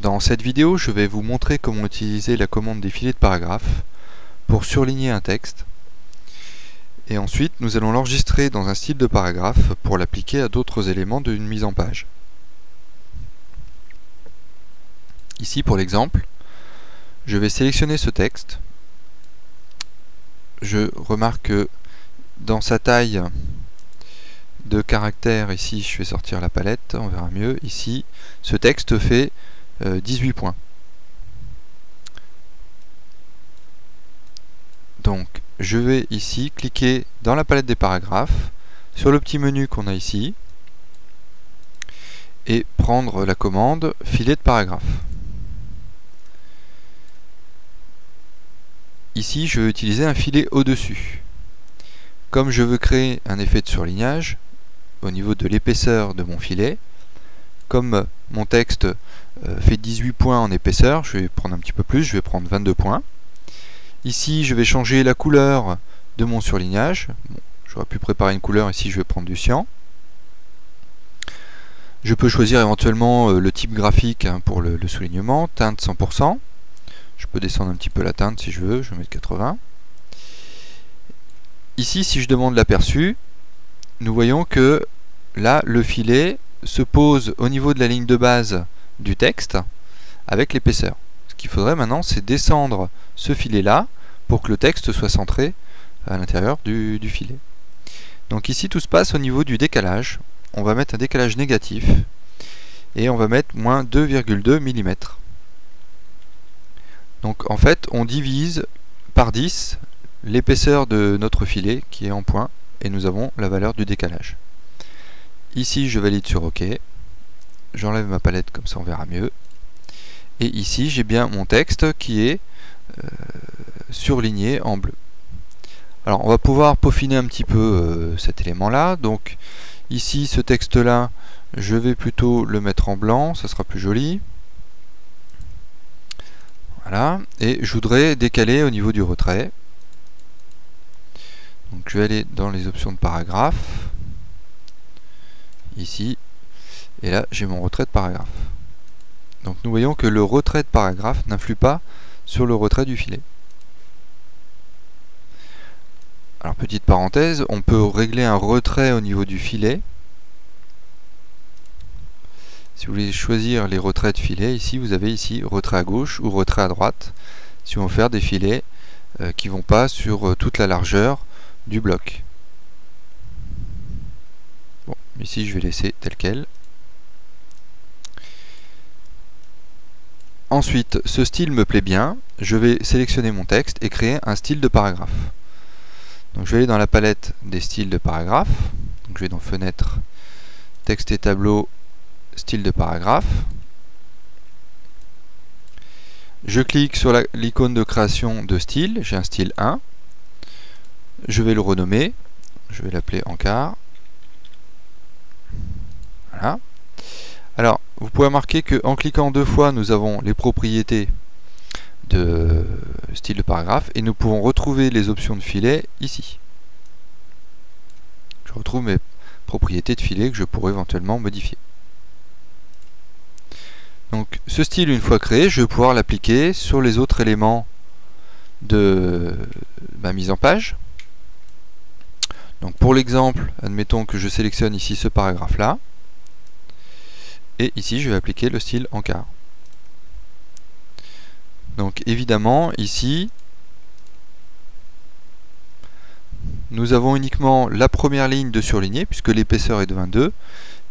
Dans cette vidéo, je vais vous montrer comment utiliser la commande des filets de paragraphe pour surligner un texte. Et ensuite, nous allons l'enregistrer dans un style de paragraphe pour l'appliquer à d'autres éléments d'une mise en page. Ici, pour l'exemple, je vais sélectionner ce texte. Je remarque que dans sa taille de caractères, ici je vais sortir la palette, on verra mieux, ici, ce texte fait 18 points. Donc je vais ici cliquer dans la palette des paragraphes, sur le petit menu qu'on a ici, et prendre la commande filet de paragraphe. Ici je vais utiliser un filet au-dessus. Comme je veux créer un effet de surlignage au niveau de l'épaisseur de mon filet, comme mon texte fait 18 points en épaisseur, je vais prendre un petit peu plus, je vais prendre 22 points. Ici, je vais changer la couleur de mon surlignage. Bon, j'aurais pu préparer une couleur, ici je vais prendre du cyan. Je peux choisir éventuellement le type graphique pour le soulignement, teinte 100%. Je peux descendre un petit peu la teinte si je veux, je vais mettre 80. Ici, si je demande l'aperçu, nous voyons que là, le filet se pose au niveau de la ligne de base du texte avec l'épaisseur. Ce qu'il faudrait maintenant, c'est descendre ce filet-là pour que le texte soit centré à l'intérieur du filet. Donc ici, tout se passe au niveau du décalage. On va mettre un décalage négatif et on va mettre moins 2,2 mm. Donc en fait, on divise par 10 l'épaisseur de notre filet qui est en points et nous avons la valeur du décalage. Ici, je valide sur OK. J'enlève ma palette, comme ça on verra mieux. Et ici, j'ai bien mon texte qui est surligné en bleu. Alors, on va pouvoir peaufiner un petit peu cet élément-là. Donc, ici, ce texte-là, je vais plutôt le mettre en blanc, ça sera plus joli. Voilà. Et je voudrais décaler au niveau du retrait. Donc, je vais aller dans les options de paragraphe. Ici. Et là, j'ai mon retrait de paragraphe. Donc nous voyons que le retrait de paragraphe n'influe pas sur le retrait du filet. Alors petite parenthèse, on peut régler un retrait au niveau du filet. Si vous voulez choisir les retraits de filet, ici vous avez ici retrait à gauche ou retrait à droite. Si on veut faire des filets qui ne vont pas sur toute la largeur du bloc. Bon, ici je vais laisser tel quel. Ensuite, ce style me plaît bien, je vais sélectionner mon texte et créer un style de paragraphe. Donc je vais aller dans la palette des styles de paragraphe. Donc je vais dans Fenêtre, Texte et tableau, style de paragraphe. Je clique sur l'icône de création de style, j'ai un style 1. Je vais le renommer, je vais l'appeler encart. Voilà. Alors, vous pouvez remarquer qu'en cliquant deux fois, nous avons les propriétés de style de paragraphe et nous pouvons retrouver les options de filet ici. Je retrouve mes propriétés de filet que je pourrais éventuellement modifier. Donc, ce style, une fois créé, je vais pouvoir l'appliquer sur les autres éléments de ma mise en page. Donc, pour l'exemple, admettons que je sélectionne ici ce paragraphe-là. Et ici, je vais appliquer le style encart. Donc évidemment, ici, nous avons uniquement la première ligne de surligné, puisque l'épaisseur est de 22,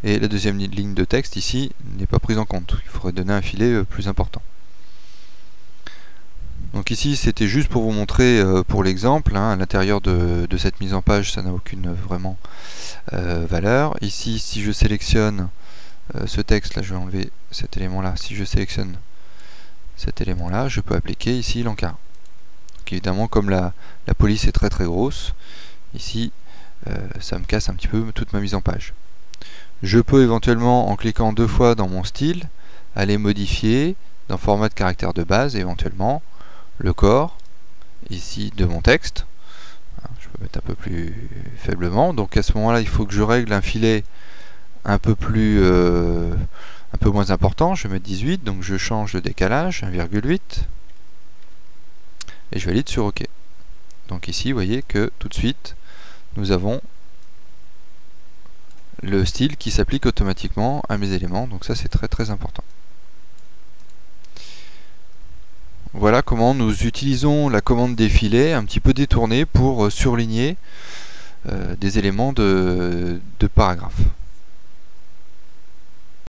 et la deuxième ligne de texte ici n'est pas prise en compte. Il faudrait donner un filet plus important. Donc ici, c'était juste pour vous montrer pour l'exemple, à l'intérieur de cette mise en page, ça n'a aucune vraiment valeur. Ici, si je sélectionne ce texte, là je vais enlever cet élément là, si je sélectionne cet élément là, je peux appliquer ici l'encart. Donc évidemment, comme la police est très très grosse, ici ça me casse un petit peu toute ma mise en page. Je peux éventuellement, en cliquant deux fois dans mon style, aller modifier dans format de caractère de base, éventuellement le corps ici de mon texte. Je peux mettre un peu plus faiblement, donc à ce moment là il faut que je règle un filet un peu plus un peu moins important, je vais mettre 18, donc je change le décalage, 1,8, et je valide sur OK. Donc ici, vous voyez que tout de suite, nous avons le style qui s'applique automatiquement à mes éléments, donc ça c'est très très important. Voilà comment nous utilisons la commande défilé un petit peu détournée pour surligner des éléments de paragraphe.